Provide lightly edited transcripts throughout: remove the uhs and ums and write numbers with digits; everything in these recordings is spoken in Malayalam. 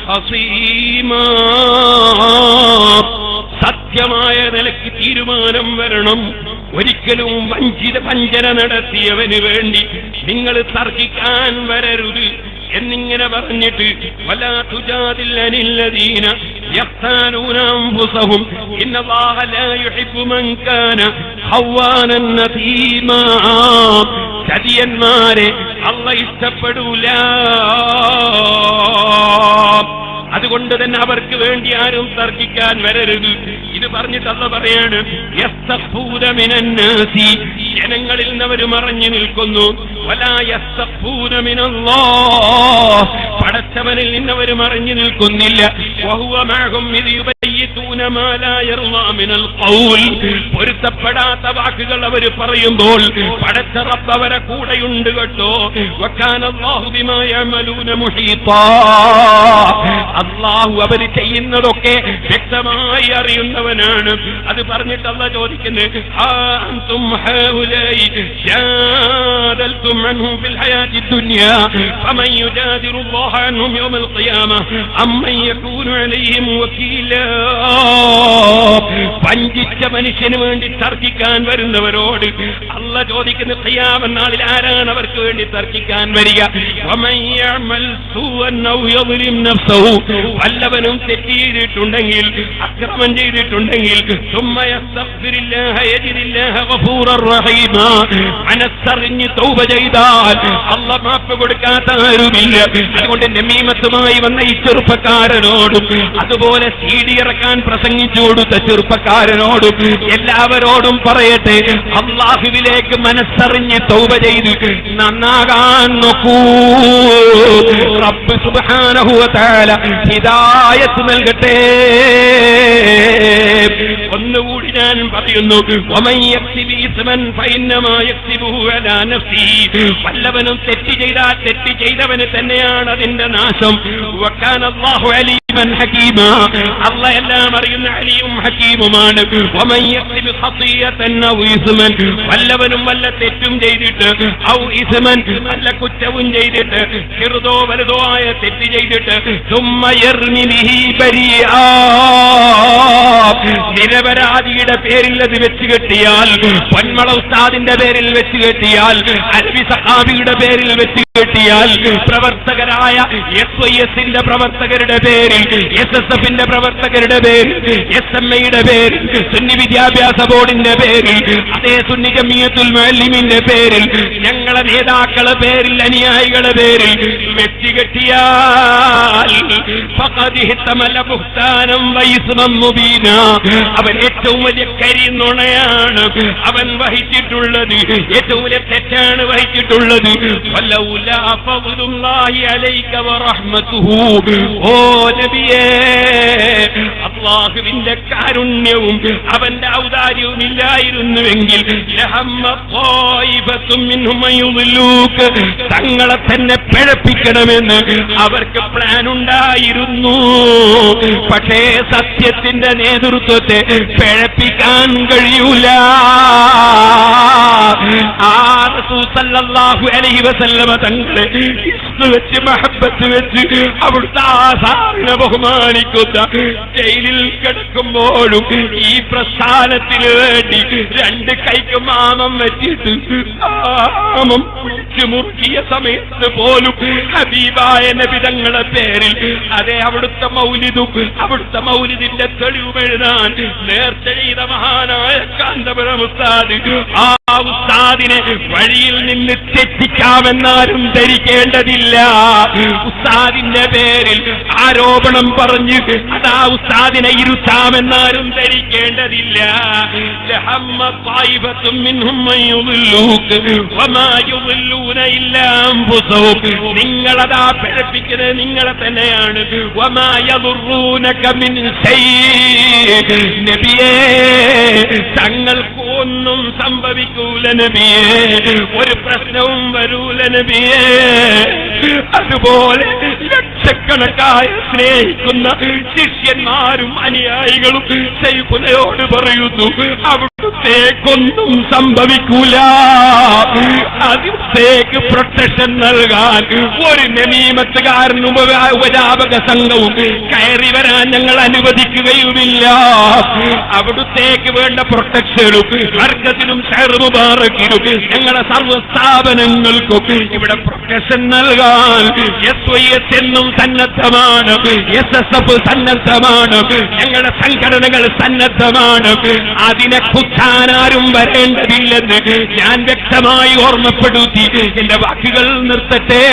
ഖസീമാ. സത്യമായ നിലയ്ക്ക് തീരുമാനം വരണം. ഒരിക്കലും വഞ്ചന നടത്തിയവന് വേണ്ടി നിങ്ങൾ തർക്കിക്കാൻ വരരുത് എന്നിങ്ങനെ പറഞ്ഞിട്ട് വലാ തുജാദിൽ അനില്ലദീന യഖ്താനൂന അൻഫുസഹും ഇന്നല്ലാഹ ലാ യുഹിബ്ബു മൻ കാന ഖവ്വാനൻ നതീമാ. ചതിയന്മാരെ അല്ലാഹ് ഇഷ്ടപ്പെടൂല. അതുകൊണ്ട് തന്നെ അവർക്ക് വേണ്ടി ആരും തർക്കിക്കാൻ വരരുത്. ഇത് പറഞ്ഞിട്ട് അല്ലാഹ് പറയാണ് യസ്തഖൂന മിനന്നാസി, ജനങ്ങളിൽ നിന്ന് അവർ മറഞ്ഞു നിൽക്കുന്നു. വലാ യസ്തഖൂന മിനല്ലാഹ്, പടച്ചവനിൽ നിന്ന് അവർ മറഞ്ഞു നിൽക്കുന്നില്ല. വഹുവ മഅഹും ഇദ് യുബയ്യിതൂന മാ ലാ യർളാ മിനൽ ഖൗൽ, പൊരുത്തപ്പെടാത്ത വാക്കുകൾ അവർ പറയുമ്പോൾ പടച്ച റബ്ബ് അവരെ കൂടെയുണ്ട് കേട്ടോ. വകാന അല്ലാഹു ബിമാ യഅമലൂന മുഹീതാ, അല്ലാഹു അവർ ചെയ്യുന്നതൊക്കെ വ്യക്തമായി അറിയുന്നവനാണ്. അത് പറഞ്ഞിട്ട് അല്ലാഹ് ചോദിക്കുന്നത് അൻതും ഹൗലൈ ജാദൽതും അൻഹും ഫിൽ ഹയാത്തി ദുനിയാ ഫമൻ യുജാദിലു അല്ലാഹു അൻഹും യൗമൽ ഖിയാമ അമ്മൻ യകൂനു അലൈഹിം വകീലാ. വഞ്ചിച്ച മനുഷ്യന് വേണ്ടി തർക്കിക്കാൻ വരുന്നവരോട് അല്ലാഹ് ചോദിക്കുന്ന ഖിയാമത്ത് നാളിൽ ആരാണ് അവർക്ക് വേണ്ടി തർക്കിക്കാൻ വരിക? വമൻ യഅമൽ സൂഅൻ ഔ യദ്ലിം നഫ്സഹു, വല്ലവനും തെറ്റ് ചെയ്തിട്ടുണ്ടെങ്കിൽ, അക്രമം ചെയ്തിട്ടുണ്ടെങ്കിൽ, മനസ്സറിഞ്ഞ് തൗബ ചെയ്താൽ അല്ലാഹ് മാപ്പ് കൊടുക്കാത്ത ആരുമില്ല. അതുകൊണ്ട് നമീമത്തുമായി വന്ന ഈ ചെറുപ്പക്കാരനോടും അതുപോലെ സീഡി ഇറക്കാൻ പ്രസംഗിച്ചു കൊടുത്ത ചെറുപ്പക്കാരനോടും എല്ലാവരോടും പറയട്ടെ, അല്ലാഹുവിലേക്ക് മനസ്സറിഞ്ഞ് തൗബ ചെയ്ത് നന്നാകാൻ നോക്കൂ. റബ്ബ് സുബ്ഹാനഹു വ തആല ഹിദായത്ത് നൽകട്ടെ. ഒന്നുകൂടി ഞാൻ പറയുന്നു, വല്ലവനും തെറ്റ് ചെയ്താൽ തെറ്റ് ചെയ്തവന് തന്നെയാണ് അതിന്റെ നാശം. അല്ലാഹ് എല്ലാം അറിയുന്ന അലിയും ഹകീമുമാണ്. വല്ലവനും വല്ല തെറ്റും ചെയ്തിട്ട് ഔ ഇസ്മൻ, വല്ല കുറ്റവും ചെയ്തിട്ട്, ചെറുതോ വലുതോ ആയ തെറ്റ് ചെയ്തിട്ട് നിരപരാധിയുടെ പേരിൽ അത് വെച്ച് കെട്ടിയാൽ, പൊന്മള ഉസ്താദിന്റെ പേരിൽ വെച്ച് കെട്ടിയാൽ, അൽവി സഖാബിയുടെ പേരിൽ വെച്ച് കെട്ടിയാൽ, പ്രവർത്തകരായ SYSന്റെ പ്രവർത്തകരുടെ പേരിൽ, SSFന്റെ പ്രവർത്തകരുടെ പേരിൽ, SMAയുടെ പേരിൽ, സുന്നി വിദ്യാഭ്യാസ ബോർഡിന്റെ പേരിൽ, അതേ സുന്നി ജമിയത്തുൽ മുഅല്ലിമിന്റെ പേരിൽ, ഞങ്ങളെ നേതാക്കളെ പേരിൽ, അനുയായികളുടെ പേരിൽ വെച്ച് കെട്ടിയാൽ അവൻ ഏറ്റവും വലിയ കരിനുണയാണ് അവൻ വഹിച്ചിട്ടുള്ളത്. ഏറ്റവും വലിയ തെറ്റാണ് വഹിച്ചിട്ടുള്ളത്. ഓ നബിയേ, അല്ലാഹുവിന്റെ കാരുണ്യവും അവന്റെ ഔദാര്യവും ഇല്ലായിരുന്നുവെങ്കിൽ തങ്ങളെ തന്നെ പിഴപ്പിക്കണമെന്ന് അവർക്ക് പ്ലാൻ ഉണ്ടായിരുന്നു. പക്ഷേ സത്യത്തിന്റെ നേതൃത്വത്തെ പിഴപ്പിക്കാൻ കഴിയൂല. ആ റസൂൽ സല്ലല്ലാഹു അലൈഹി വസല്ലമ തങ്ങളെ ഇസ്മ വെച്ച് മഹബത്ത് വെച്ച് അവിടുത്തെ ആസാറിനെ ബഹുമാനിക്കുന്ന ജയിലിൽ കിടക്കുമ്പോഴും ഈ പ്രസ്ഥാനത്തിന് വേണ്ടി രണ്ട് കൈക്ക് മാമം വെച്ചിട്ട് മാമം പിടിച്ചു മുറുക്കിയ സമയത്ത് പോലും ഹബീബായ നബി തങ്ങളുടെ പേരിൽ അതേ അവിടുത്തെ മൗലിദും അവിടുത്തെ മൗലിദിന്റെ തെളിവ് എഴുതാൻ നേർച്ച ചെയ്ത മഹാനായ കാന്തപുരം ഉസ്താദ്, ആ ഉസ്താദിനെ വഴിയിൽ നിന്ന് തെറ്റിക്കാമെന്നാരും ധരിക്കേണ്ടതില്ല. ഉസ്താദിന്റെ പേരിൽ ആരോപണം പറഞ്ഞ് അതാ ഉസ്താദിനെ ഇരുത്താമെന്നാരും ധരിക്കേണ്ടതില്ല. നിങ്ങളതാ പിഴപ്പിക്കുന്നത് നിങ്ങളെ തന്നെയാണ്. നബിയേ, തങ്ങൾക്ക് ഒന്നും സംഭവിക്കൂല നബിയേ, ഒരു പ്രശ്നവും വരൂല നബിയേ. അതുപോലെ ലക്ഷക്കണക്കായ സ്നേഹിക്കുന്ന ശിഷ്യന്മാരും അനുയായികളും ശൈഖുനയോട് പറയുന്നു, അവിടുത്തെ അവിടുത്തേക്കൊന്നും സംഭവിക്കൂല. അവിടുത്തേക്ക് പ്രൊട്ടക്ഷൻ നൽകാൻ ഒരു നമീമത്തുകാരനും ഉപജാപക സംഘവും കയറി വരാൻ ഞങ്ങൾ അനുവദിക്കുകയുമില്ല. അവിടുത്തേക്ക് വേണ്ട പ്രൊട്ടക്ഷനും വർഗത്തിനും മുബാറക്കിനും ഞങ്ങളുടെ സർവ്വസ്ഥാപനങ്ങൾക്കും ഇവിടെ പ്രൊട്ടക്ഷൻ നൽകാൻ SYS എന്നും സന്നദ്ധമാണ്, SSF സന്നദ്ധമാണ്, ഞങ്ങളുടെ സംഘടനകൾ സന്നദ്ധമാണ്. അതിനെ കുത്താനാരും വരേണ്ടതില്ലെന്ന് ഞാൻ വ്യക്തമായി ഓർമ്മപ്പെടുത്തി എന്റെ വാക്കുകൾ നിർത്തട്ടെ.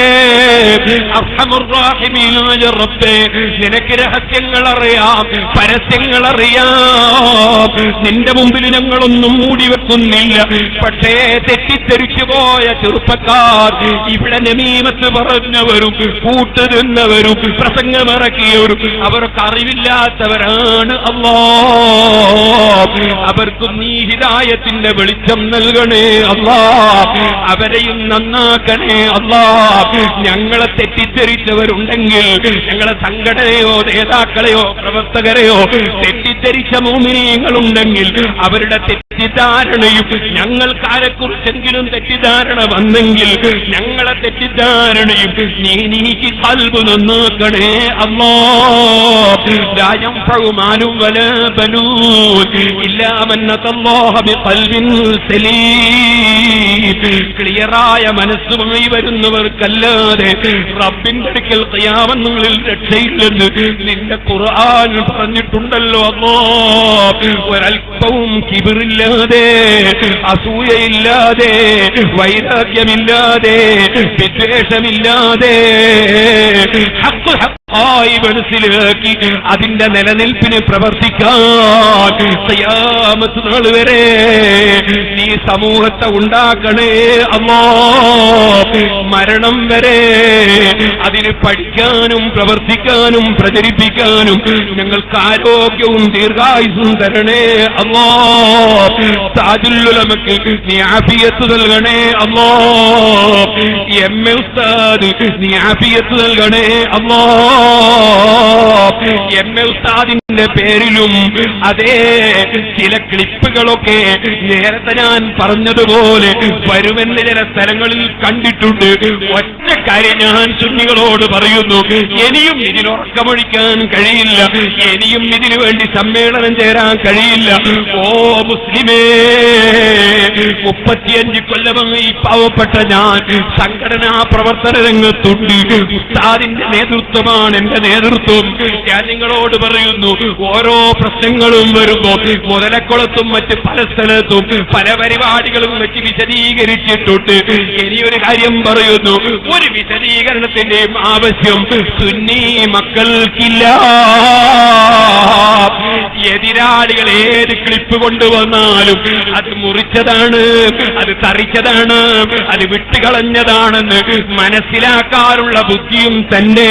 അർഹമുർ-റഹീമായ റബ്ബേ, നിനക്ക് രഹസ്യങ്ങൾ അറിയാം, പരസ്യങ്ങൾ അറിയാം. നിന്റെ മുമ്പിൽ ഞങ്ങളൊന്നും മൂടി വെക്കുന്നില്ല. പക്ഷേ തെറ്റിദ്ധരിച്ചു പോയ ചെറുപ്പക്കാർ, ഇവിടെ നമീമത്ത് പറഞ്ഞവരും കൂട്ടുനിന്നവരും പ്രസംഗമിറക്കിയവരും അവർക്ക് അറിവില്ലാത്തവരാണ്. അല്ലാഹ് അവർക്കും നീ ഹിദായത്തിന്റെ വെളിച്ചം നൽകണേ. അല്ലാഹ് അവരെയും നന്നാക്കണേ. അല്ലാഹ് ഞങ്ങളെ തെറ്റിദ്ധരിച്ചവരുണ്ടെങ്കിൽ, ഞങ്ങളെ സംഘടനയോ നേതാക്കളെയോ പ്രവർത്തകരെയോ തെറ്റിദ്ധരിച്ച മുഅ്മിനീങ്ങളുണ്ടെങ്കിൽ അവരുടെ തെറ്റിദ്ധാരണയും, ഞങ്ങൾക്കാരെക്കുറിച്ചെങ്കിലും തെറ്റിദ്ധാരണ വന്നെങ്കിൽ ഞങ്ങളെ തെറ്റിദ്ധാരണയും നീക്കി ഖൽബ് നന്നാക്കണേ. അല്ലാഹ് ലാ യൻഫഉ മാലും വലാ ബനൂൻ ഇല്ലാ മൻ അല്ലാഹ ബിഖൽബിൻ സലീം. ക്ലിയറായ മനസ്സുമായി വരുന്നവർക്കല്ലാതെ റബ്ബിന്റെ അടുക്കൽ ഖിയാമത്തിൽ രക്ഷയില്ലെന്ന് നിന്റെ ഖുർആൻ പറഞ്ഞിട്ടുണ്ടല്ലോ. അല്ലാഹ് ഒരൽപ്പവും കിബിറില്ലാതെ, അസൂയയില്ലാതെ, വൈരാഗ്യമില്ലാതെ, വിദ്വേഷമില്ലാതെ ഹഖ് ഹഖായി മനസ്സിലാക്കി അതിന്റെ നിലനിൽപ്പിന് പ്രവർത്തിക്കാൻ ഖിയാമത്ത് നാൾ വരെ നീ സമൂഹത്തെ ഉണ്ടാക്കണേ. അല്ലാഹ് മരണം വരെ അതിന് പഠിക്കാനും പ്രവർത്തിക്കാനും പ്രചരിപ്പിക്കാനും ഞങ്ങൾക്ക് ആരോഗ്യവും ദീർഘായുസ്സും തരണേ. അല്ലാഹ് താജുൽ ഉലമക്ക് നീ ആഫിയത്ത് നൽകണേ. അല്ലാഹ് എം.എ. ഉസ്താദ് നീ ആഫിയത്ത് നൽകണേ. അല്ലാഹ് എം.എ. ഉസ്താദിന്റെ പേരിലും അതേ ചില ക്ലിപ്പുകളൊക്കെ നേരത്തെ ഞാൻ പറഞ്ഞതുപോലെ വരുമെന്ന് ചില സ്ഥലങ്ങളിൽ കണ്ടിട്ടുണ്ട്. ഒറ്റ കാര്യം ഞാൻ സുന്നികളോട് പറയുന്നു, ഇനിയും ഇതിനുറക്കമൊഴിക്കാൻ കഴിയില്ല, ഇനിയും ഇതിനു വേണ്ടി സമ്മേളനം ചേരാൻ കഴിയില്ല. ഓ മുസ്ലിമേ, 35 കൊല്ലമായി പാവപ്പെട്ട ഞാൻ സംഘടനാ പ്രവർത്തന രംഗത്തുണ്ട്. ഉസ്താദിന്റെ നേതൃത്വമാണ് എന്റെ നേതൃത്വം. ഞാൻ നിങ്ങളോട് പറയുന്നു, ഓരോ പ്രശ്നങ്ങളും വരുമ്പോ മുതലക്കുളത്തും മറ്റ് പല സ്ഥലത്തും പല പരിപാടികളും വെച്ച് വിശദീകരിച്ചിട്ടുണ്ട്. ഇനിയൊരു കാര്യം പറയുന്നു, ഒരു വിശദീകരണത്തിന്റെയും ആവശ്യം സുന്നി മക്കൾക്കില്ല. എതിരാളികൾ ഏത് ക്ലിപ്പ് കൊണ്ടുവന്നാലും അത് മുറിച്ചതാണ്, അത് തറിച്ചതാണ്, അത് വിട്ടുകളഞ്ഞതാണെന്ന് മനസ്സിലാക്കാനുള്ള ബുദ്ധിയും തന്റെ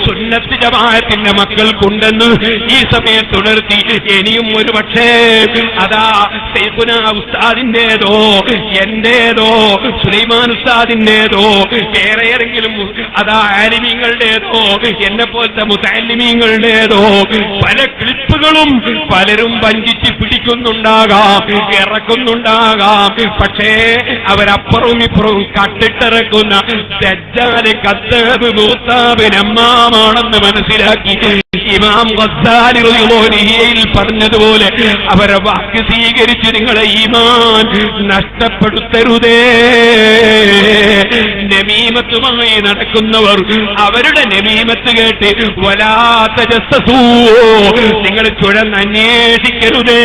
സുന്നത്ത് ജമാഅത്തിന്റെ മക്കൾക്കുണ്ടെന്ന് ഈ സമയത്ത് ഉണർത്തി. ഇനിയും ഒരു പക്ഷേ അതാ ശൈഖുനാ ഉസ്താദിന്റേതോ എന്റേതോ സുലൈമാൻ ഉസ്താദിന്റേതോ വേറെ ഏതെങ്കിലും അതാ ആലിമീങ്ങളുടേതോ എന്നെ പോലത്തെ മുതഅല്ലിമീങ്ങളുടേതോ പല ക്ലിപ്പുകളും പലരും വഞ്ചിച്ച് പിടിക്കുന്നുണ്ടാകാം, ഇറക്കുന്നുണ്ടാകാം. പക്ഷേ അവരപ്പുറവും ഇപ്പുറവും കട്ടിട്ടിറക്കുന്ന ദജ്ജാല് കദ്ദാബ് മൂത്താബ് നമ്മാമാണെന്ന് മനസ്സിലാക്കി ഇമാം ഗസ്സാലി റളിയല്ലാഹു പറഞ്ഞതുപോലെ അവരെ വാക്ക് സ്വീകരിച്ച് നിങ്ങളെ ഈമാൻ നഷ്ടപ്പെടുത്തരുതേ. നമീമത്തുമായി നടക്കുന്നവർ അവരുടെ നമീമത്ത് കേട്ട് വലാ തജസ്സസൂ, നിങ്ങൾ ചുഴന്നന്വേഷിക്കരുതേ.